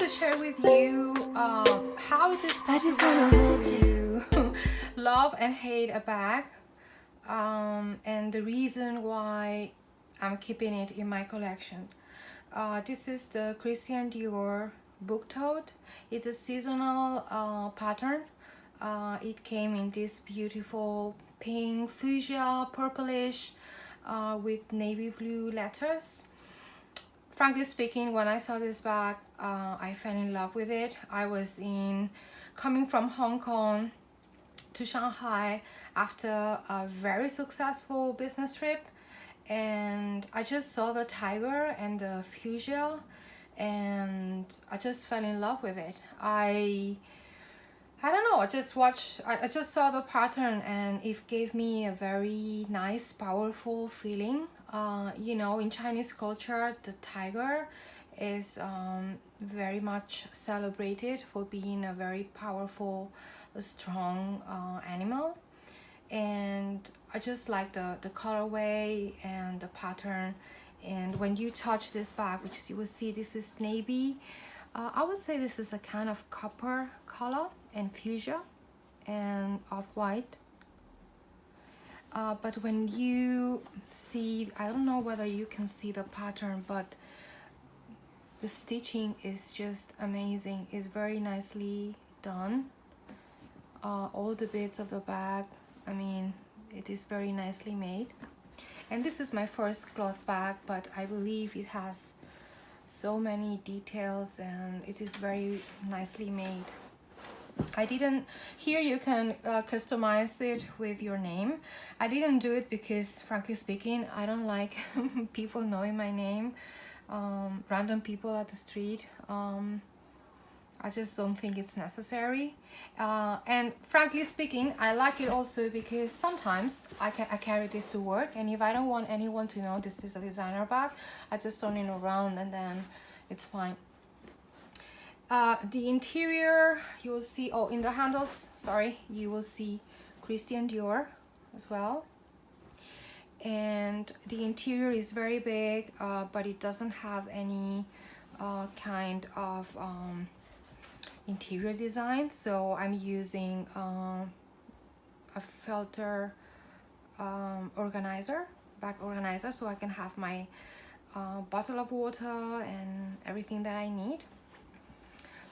to share with you how it is possible to love and hate a bag, and the reason why I'm keeping it in my collection. This is the Christian Dior Book Tote. It's a seasonal pattern. It came in this beautiful pink, fuchsia, purplish with navy blue letters. Frankly speaking, when I saw this bag, I fell in love with it. I was coming from Hong Kong to Shanghai after a very successful business trip, and I just saw the tiger and the fuchsia, and I just fell in love with it. I don't know, I just saw the pattern and it gave me a very nice, powerful feeling. In Chinese culture, the tiger is very much celebrated for being a very powerful, strong animal. And I just like the colorway and the pattern. And when you touch this bag, which you will see, this is navy. I would say this is a kind of copper color and fuchsia and off-white. But when you see, I don't know whether you can see the pattern, but the stitching is just amazing. It's very nicely done. All the bits of the bag, I mean, it is very nicely made. And this is my first cloth bag, but I believe it has so many details and it is very nicely made. Here you can customize it with your name. I didn't do it because, frankly speaking, I don't like people knowing my name, random people at the street. I just don't think it's necessary. And frankly speaking, I like it also because sometimes I carry this to work, and if I don't want anyone to know this is a designer bag, I just turn it around and then it's fine. The interior, you will see, in the handles, sorry, you will see Christian Dior as well. And the interior is very big, but it doesn't have any kind of interior design. So I'm using a filter organizer, bag organizer, so I can have my bottle of water and everything that I need.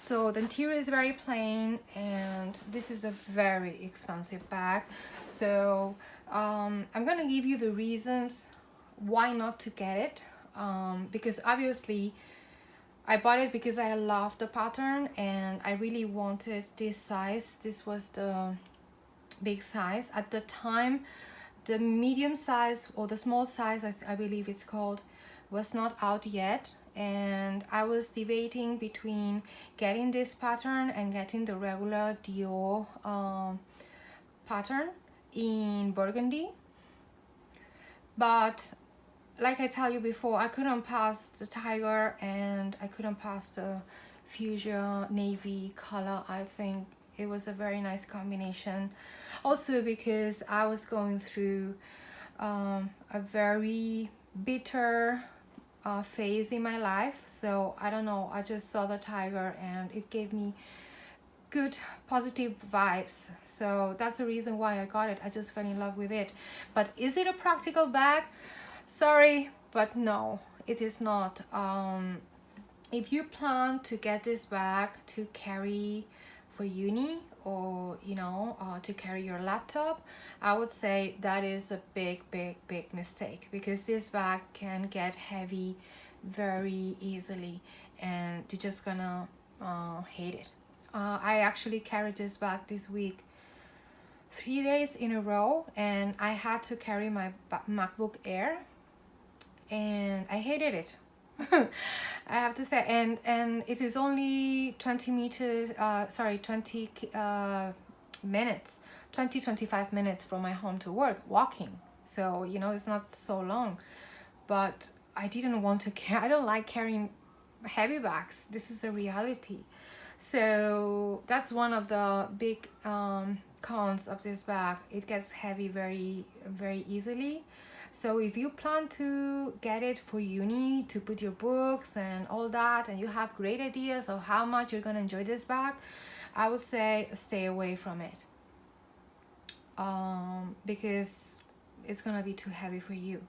So the interior is very plain, and this is a very expensive bag. So I'm gonna give you the reasons why not to get it, because obviously I bought it because I love the pattern and I really wanted this size. This was the big size. At the time, the medium size or the small size, I believe it's called, was not out yet, and I was debating between getting this pattern and getting the regular Dior pattern in burgundy. But like I tell you before, I couldn't pass the tiger and I couldn't pass the fuchsia navy color. I think it was a very nice combination. Also because I was going through a very bitter phase in my life, so I don't know, I just saw the tiger and it gave me good positive vibes, so that's the reason why I got it. I just fell in love with it. But is it a practical bag? Sorry, but no, it is not. If you plan to get this bag to carry for uni or to carry your laptop, I would say that is a big mistake, because this bag can get heavy very easily and you're just gonna hate it. I actually carried this bag this week 3 days in a row, and I had to carry my MacBook Air and I hated it. I have to say, and it is only 20 minutes, 25 minutes from my home to work walking, so it's not so long. But I didn't want to carry, I don't like carrying heavy bags. This is a reality. So that's one of the big cons of this bag. It gets heavy very easily. So if you plan to get it for uni to put your books and all that, and you have great ideas of how much you're gonna enjoy this bag, I would say stay away from it, because it's gonna be too heavy for you.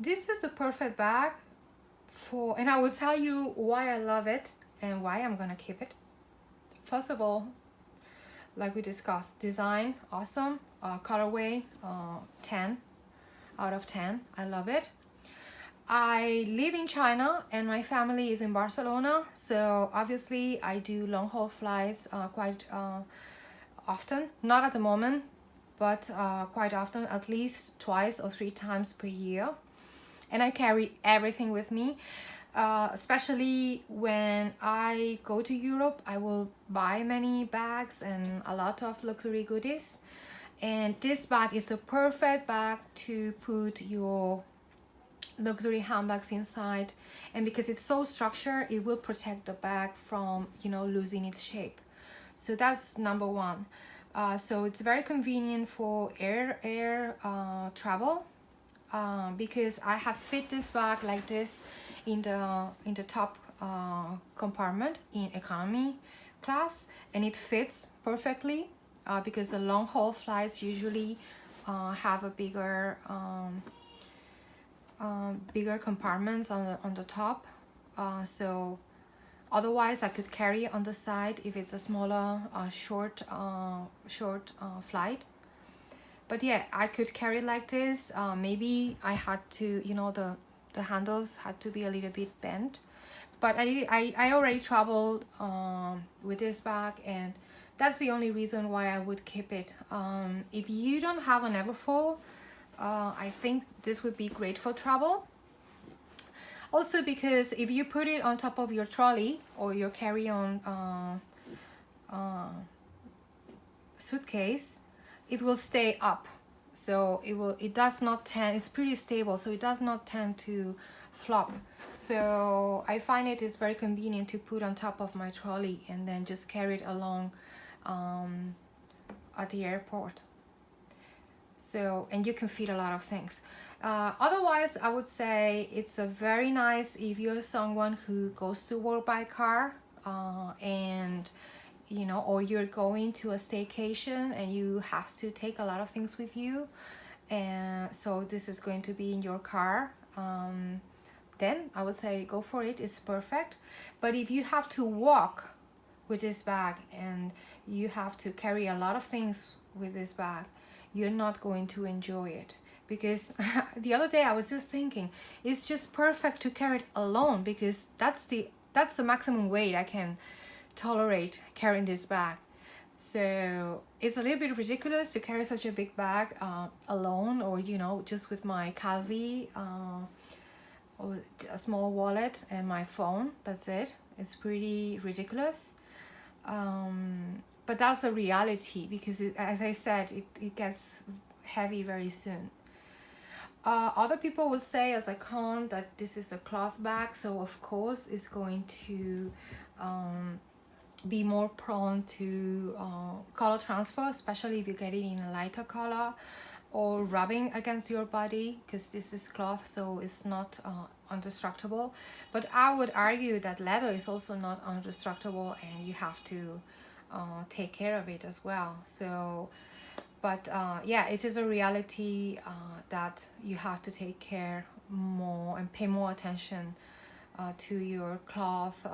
This is the perfect bag for, and I will tell you why I love it and why I'm gonna keep it. First of all, like we discussed, design awesome, colorway 10 out of 10. I love it. I live in China and my family is in Barcelona, so obviously I do long haul flights quite often, not at the moment, but quite often, at least twice or 3 times per year. And I carry everything with me, especially when I go to Europe. I will buy many bags and a lot of luxury goodies, and this bag is the perfect bag to put your luxury handbags inside. And because it's so structured, it will protect the bag from, you know, losing its shape. So that's number one. So it's very convenient for air travel, because I have fit this bag like this in the top compartment in economy class, and it fits perfectly, because the long haul flights usually have a bigger compartments on the top, so otherwise I could carry on the side if it's a smaller short flight. But yeah, I could carry it like this. Maybe I had to, you know, the handles had to be a little bit bent, but I already traveled with this bag, and that's the only reason why I would keep it. If you don't have a Neverfull, I think this would be great for travel. Also because if you put it on top of your trolley or your carry-on suitcase, it will stay up, so it does not tend, it's pretty stable, so it does not tend to flop. So I find it is very convenient to put on top of my trolley and then just carry it along at the airport. So, and you can fit a lot of things. Otherwise, I would say it's a very nice if you're someone who goes to work by car, and you know, or you're going to a staycation and you have to take a lot of things with you, and so this is going to be in your car, then I would say go for it. It's perfect. But if you have to walk with this bag and you have to carry a lot of things with this bag, you're not going to enjoy it. Because the other day I was just thinking, it's just perfect to carry it alone, because that's the maximum weight I can tolerate carrying this bag. So it's a little bit ridiculous to carry such a big bag alone, or you know, just with my Calvi or a small wallet and my phone. That's it. It's pretty ridiculous, but that's a reality, because as I said, it gets heavy very soon. Other people would say as a con that this is a cloth bag, so of course it's going to be more prone to color transfer, especially if you get it in a lighter color, or rubbing against your body, because this is cloth, so it's not indestructible. But I would argue that leather is also not indestructible, and you have to take care of it as well. So but yeah, it is a reality that you have to take care more and pay more attention to your cloth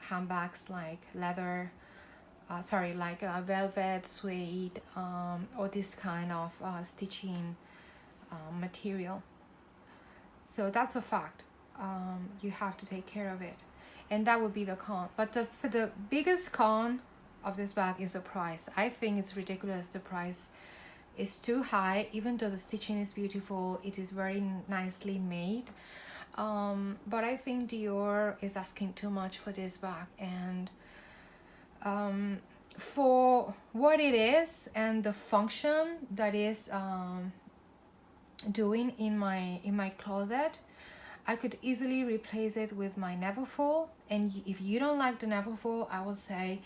handbags, like leather, like velvet, suede, or this kind of stitching material. So that's a fact. You have to take care of it, and that would be the con. But the biggest con of this bag is the price. I think it's ridiculous. The price is too high. Even though the stitching is beautiful, it is very nicely made, but I think Dior is asking too much for this bag, and for what it is and the function that is doing in my closet, I could easily replace it with my Neverfull. And if you don't like the Neverfull, I would say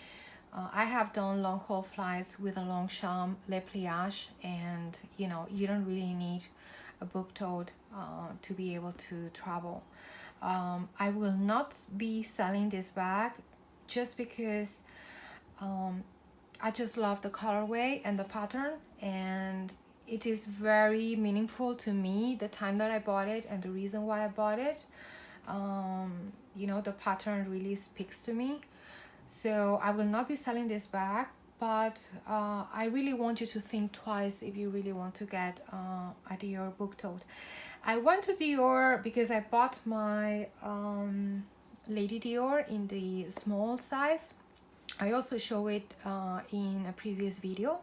I have done long haul flights with a Longchamp Le Pliage, and you know, you don't really need a book tote to be able to travel. I will not be selling this bag just because I just love the colorway and the pattern, and it is very meaningful to me, the time that I bought it and the reason why I bought it. You know, the pattern really speaks to me. So I will not be selling this bag, but I really want you to think twice if you really want to get a Dior Book Tote. I went to Dior because I bought my Lady Dior in the small size. I also show it in a previous video.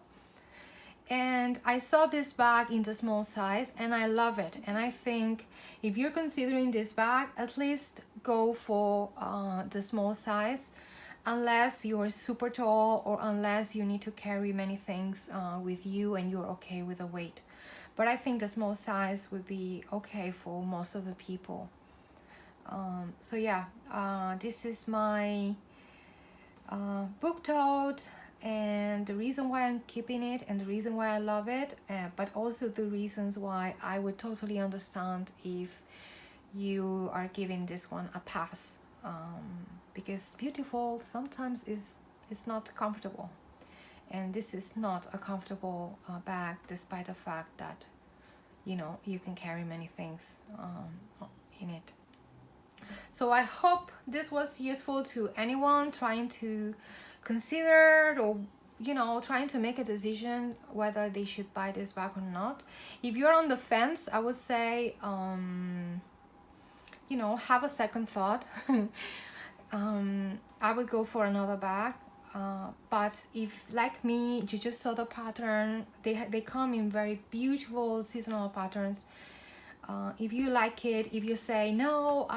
And I saw this bag in the small size and I love it. And I think if you're considering this bag, at least go for the small size, unless you're super tall or unless you need to carry many things with you and you're okay with the weight. But I think the small size would be okay for most of the people. So yeah, this is my book tote, and the reason why I'm keeping it and the reason why I love it, but also the reasons why I would totally understand if you are giving this one a pass, because beautiful sometimes is not comfortable, and this is not a comfortable bag, despite the fact that, you know, you can carry many things in it. So I hope this was useful to anyone trying to consider, or you know, trying to make a decision whether they should buy this bag or not. If you're on the fence, I would say you know, have a second thought. I would go for another bag, but if like me you just saw the pattern, they come in very beautiful seasonal patterns. If you like it, if you say no,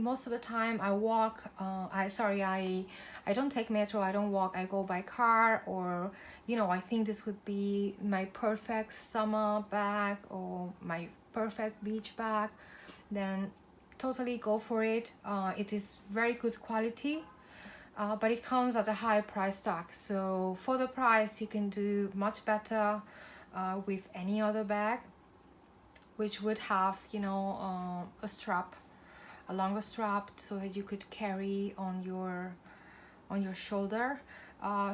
most of the time I walk, I don't take metro, I don't walk, I go by car, or you know, I think this would be my perfect summer bag or my perfect beach bag, then totally go for it. It is very good quality, but it comes at a high price tag. So for the price, you can do much better with any other bag, which would have, you know, a strap, a longer strap, so that you could carry on your shoulder.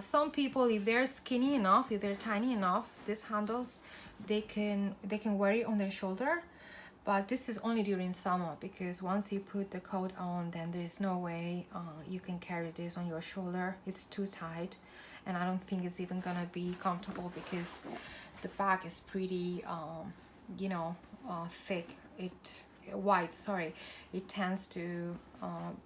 Some people, if they're skinny enough, if they're tiny enough, these handles, they can wear it on their shoulder. But this is only during summer, because once you put the coat on, then there's no way you can carry this on your shoulder. It's too tight, and I don't think it's even gonna be comfortable, because the bag is pretty you know, thick, wide, sorry. It tends to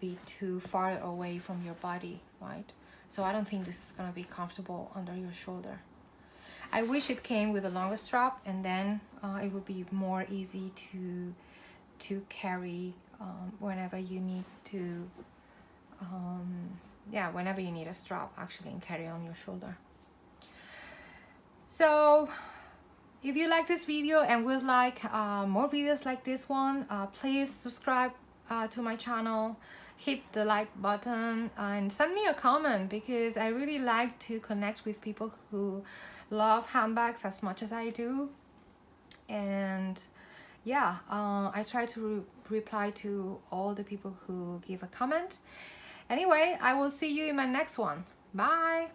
be too far away from your body, right? So I don't think this is gonna be comfortable under your shoulder. I wish it came with a longer strap, and then it would be more easy to carry whenever you need to, yeah, whenever you need a strap actually, and carry on your shoulder. So if you like this video and would like more videos like this one, please subscribe to my channel, hit the like button, and send me a comment, because I really like to connect with people who love handbags as much as I do. And yeah, I try to reply to all the people who give a comment. Anyway, I will see you in my next one. Bye.